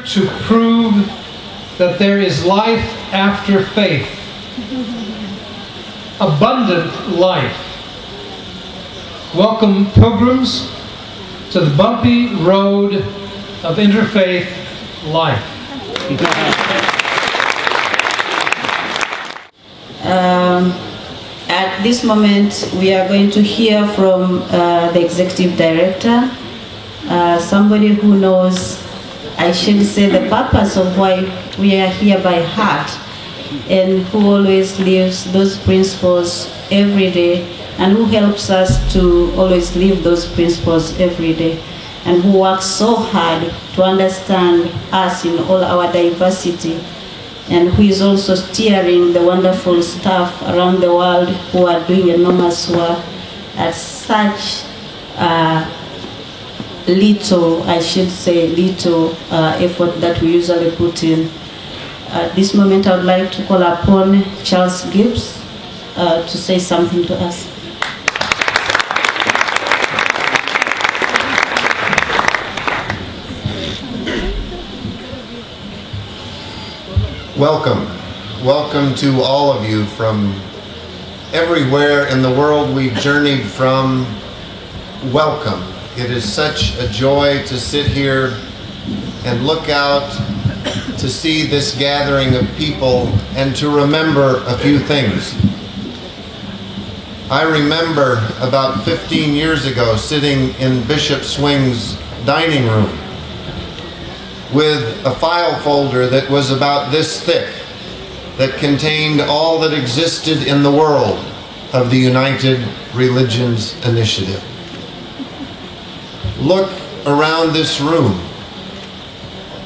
to prove that there is life after faith, abundant life. Welcome, pilgrims, to the bumpy road of interfaith life. At this moment, we are going to hear from the executive director, somebody who knows, I should say, the purpose of why we are here by heart, and who always lives those principles every day, and who helps us to always live those principles every day, and who works so hard to understand us in all our diversity, and who is also steering the wonderful staff around the world who are doing enormous work at such little effort that we usually put in. At this moment, I would like to call upon Charles Gibbs to say something to us. Welcome. Welcome to all of you from everywhere in the world we've journeyed from. Welcome. It is such a joy to sit here and look out to see this gathering of people and to remember a few things. I remember about 15 years ago sitting in Bishop Swing's dining room with a file folder that was about this thick, that contained all that existed in the world of the United Religions Initiative. Look around this room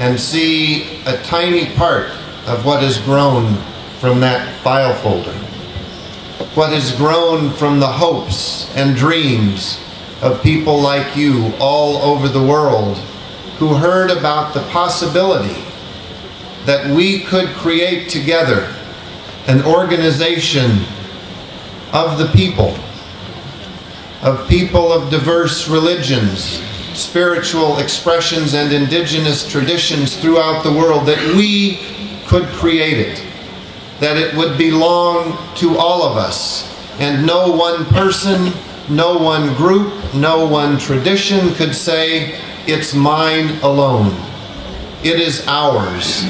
and see a tiny part of what has grown from that file folder, what has grown from the hopes and dreams of people like you all over the world who heard about the possibility that we could create together an organization of the people of diverse religions, spiritual expressions, and indigenous traditions throughout the world, that we could create it, that it would belong to all of us, and no one person, no one group, no one tradition could say, it's mine alone. It is ours.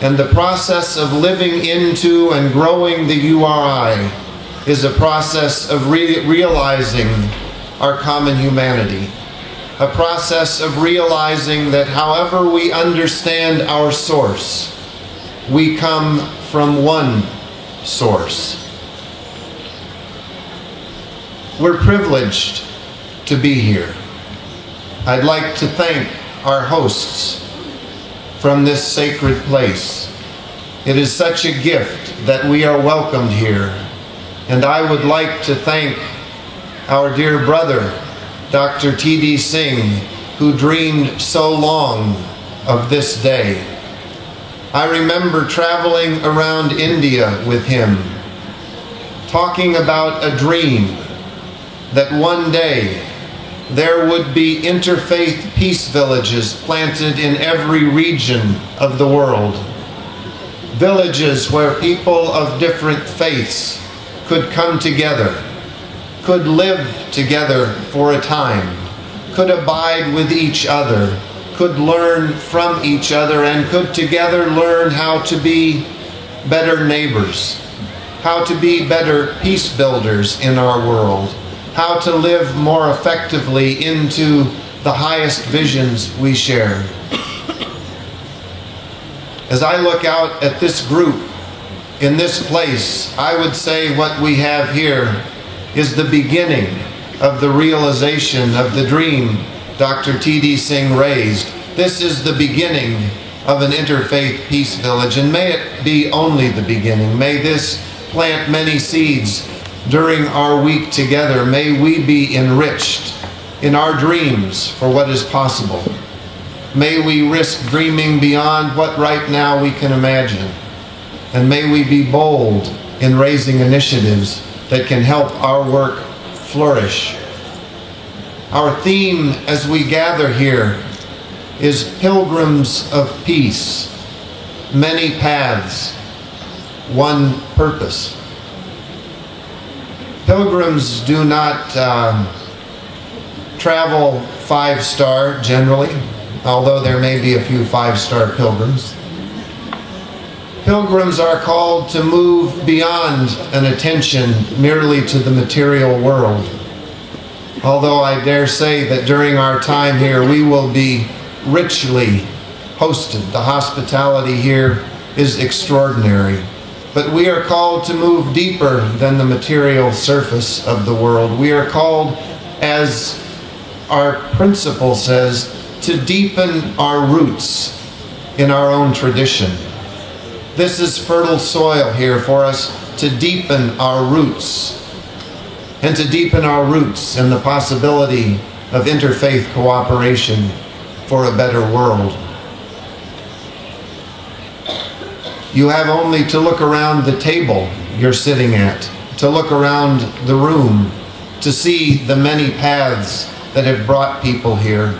And the process of living into and growing the URI is a process of realizing our common humanity. A process of realizing that however we understand our source, we come from one source. We're privileged to be here. I'd like to thank our hosts from this sacred place. It is such a gift that we are welcomed here. And I would like to thank our dear brother, Dr. T.D. Singh, who dreamed so long of this day. I remember traveling around India with him, talking about a dream that one day there would be interfaith peace villages planted in every region of the world. Villages where people of different faiths could come together, could live together for a time, could abide with each other, could learn from each other, and could together learn how to be better neighbors, how to be better peace builders in our world, how to live more effectively into the highest visions we share. As I look out at this group in this place, I would say what we have here is the beginning of the realization of the dream Dr. T.D. Singh raised. This is the beginning of an interfaith peace village, and may it be only the beginning. May this plant many seeds during our week together. May we be enriched in our dreams for what is possible. May we risk dreaming beyond what right now we can imagine. And may we be bold in raising initiatives that can help our work flourish. Our theme as we gather here is pilgrims of peace, many paths, one purpose. Pilgrims do not travel 5-star generally, although there may be a few 5-star pilgrims. Pilgrims are called to move beyond an attention merely to the material world. Although I dare say that during our time here we will be richly hosted. The hospitality here is extraordinary. But we are called to move deeper than the material surface of the world. We are called, as our principle says, to deepen our roots in our own tradition. This is fertile soil here for us to deepen our roots, and to deepen our roots in the possibility of interfaith cooperation for a better world. You have only to look around the table you're sitting at, to look around the room, to see the many paths that have brought people here.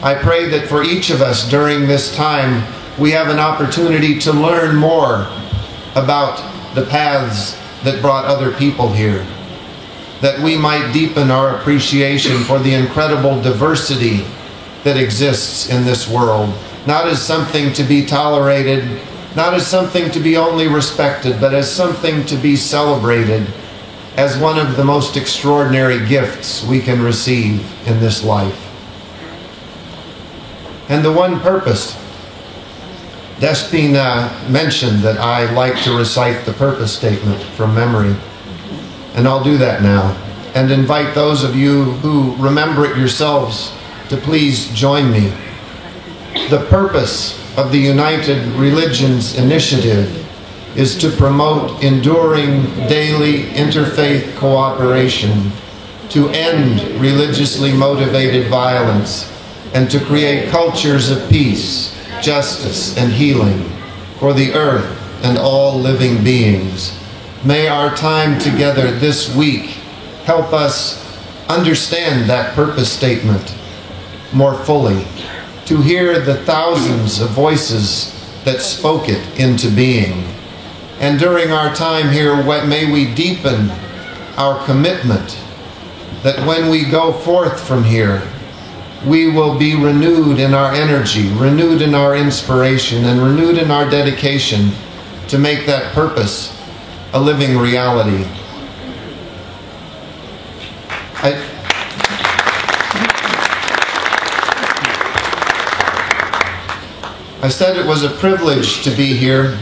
I pray that for each of us during this time, we have an opportunity to learn more about the paths that brought other people here, that we might deepen our appreciation for the incredible diversity that exists in this world, not as something to be tolerated, not as something to be only respected, but as something to be celebrated as one of the most extraordinary gifts we can receive in this life. And the one purpose, Despina mentioned that I like to recite the purpose statement from memory, and I'll do that now, and invite those of you who remember it yourselves to please join me. The purpose of the United Religions Initiative is to promote enduring daily interfaith cooperation, to end religiously motivated violence, and to create cultures of peace, justice, and healing for the earth and all living beings. May our time together this week help us understand that purpose statement more fully, to hear the thousands of voices that spoke it into being. And during our time here, may we deepen our commitment that when we go forth from here, we will be renewed in our energy, renewed in our inspiration, and renewed in our dedication to make that purpose a living reality. I said it was a privilege to be here,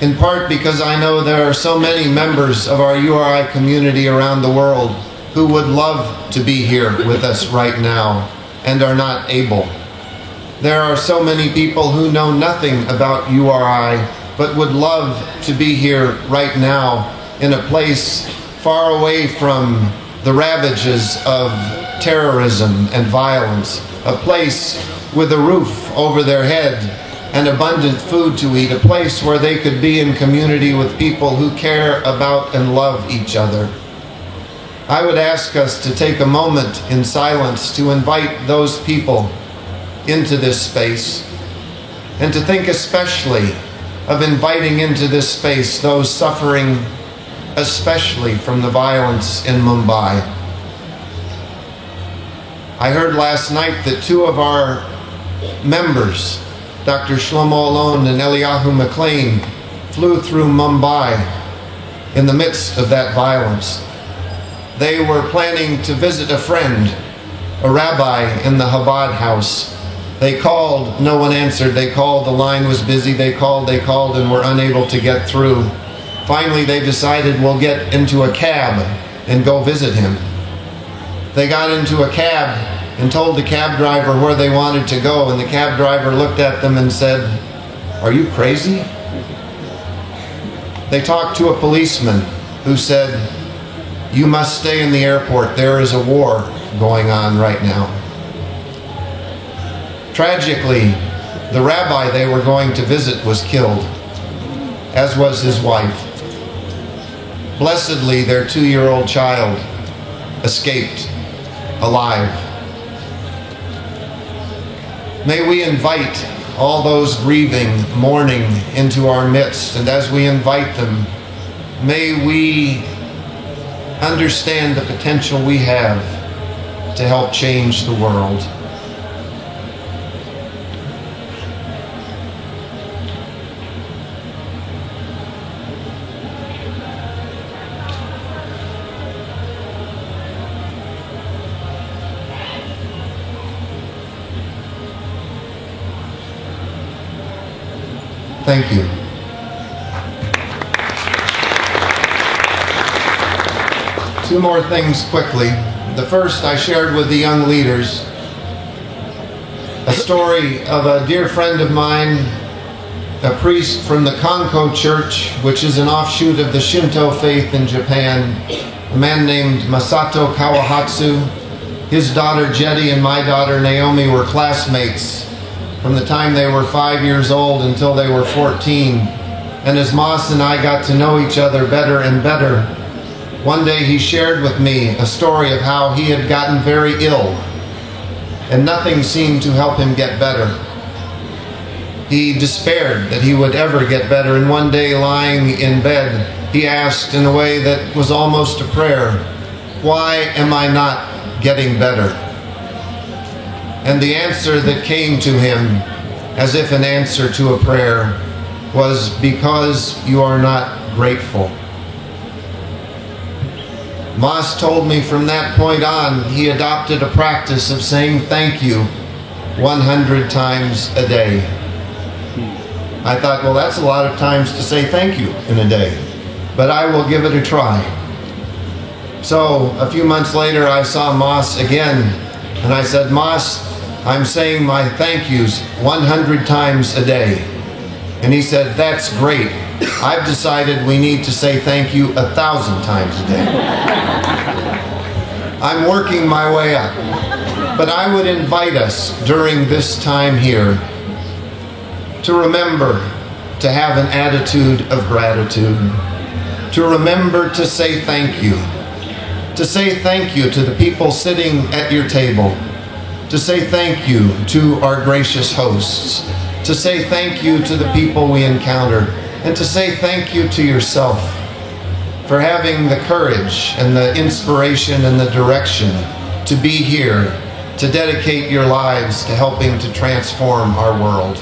in part because I know there are so many members of our URI community around the world who would love to be here with us right now and are not able. There are so many people who know nothing about URI but would love to be here right now in a place far away from the ravages of terrorism and violence, a place with a roof over their head and abundant food to eat, a place where they could be in community with people who care about and love each other. I would ask us to take a moment in silence to invite those people into this space, and to think especially of inviting into this space those suffering especially from the violence in Mumbai. I heard last night that two of our members, Dr. Shlomo Alon and Eliyahu McLean, flew through Mumbai in the midst of that violence. They were planning to visit a friend, a rabbi in the Chabad house. They called, no one answered. They called, the line was busy. They called, and were unable to get through. Finally, they decided, we'll get into a cab and go visit him. They got into a cab and told the cab driver where they wanted to go, and the cab driver looked at them and said, "Are you crazy?" They talked to a policeman who said, "You must stay in the airport. There is a war going on right now." Tragically, the rabbi they were going to visit was killed, as was his wife. Blessedly, their 2-year-old child escaped alive. May we invite all those grieving, mourning into our midst, and as we invite them, may we understand the potential we have to help change the world. Thank you. Two more things quickly. The first, I shared with the young leaders a story of a dear friend of mine, a priest from the Kanko Church, which is an offshoot of the Shinto faith in Japan, a man named Masato Kawahatsu. His daughter Jetty and my daughter Naomi were classmates from the time they were 5 years old until they were 14. And as Moss and I got to know each other better and better, one day he shared with me a story of how he had gotten very ill and nothing seemed to help him get better. He despaired that he would ever get better, and one day lying in bed, he asked in a way that was almost a prayer, "Why am I not getting better?" And the answer that came to him, as if an answer to a prayer, was, "Because you are not grateful." Moss told me from that point on, he adopted a practice of saying thank you 100 times a day. I thought, well, that's a lot of times to say thank you in a day, but I will give it a try. So a few months later, I saw Moss again, and I said, "Moss, I'm saying my thank yous 100 times a day." And he said, "That's great. I've decided we need to say thank you 1,000 times a day." I'm working my way up. But I would invite us during this time here to remember to have an attitude of gratitude, to remember to say thank you, to say thank you to the people sitting at your table, to say thank you to our gracious hosts, to say thank you to the people we encounter, and to say thank you to yourself for having the courage and the inspiration and the direction to be here, to dedicate your lives to helping to transform our world.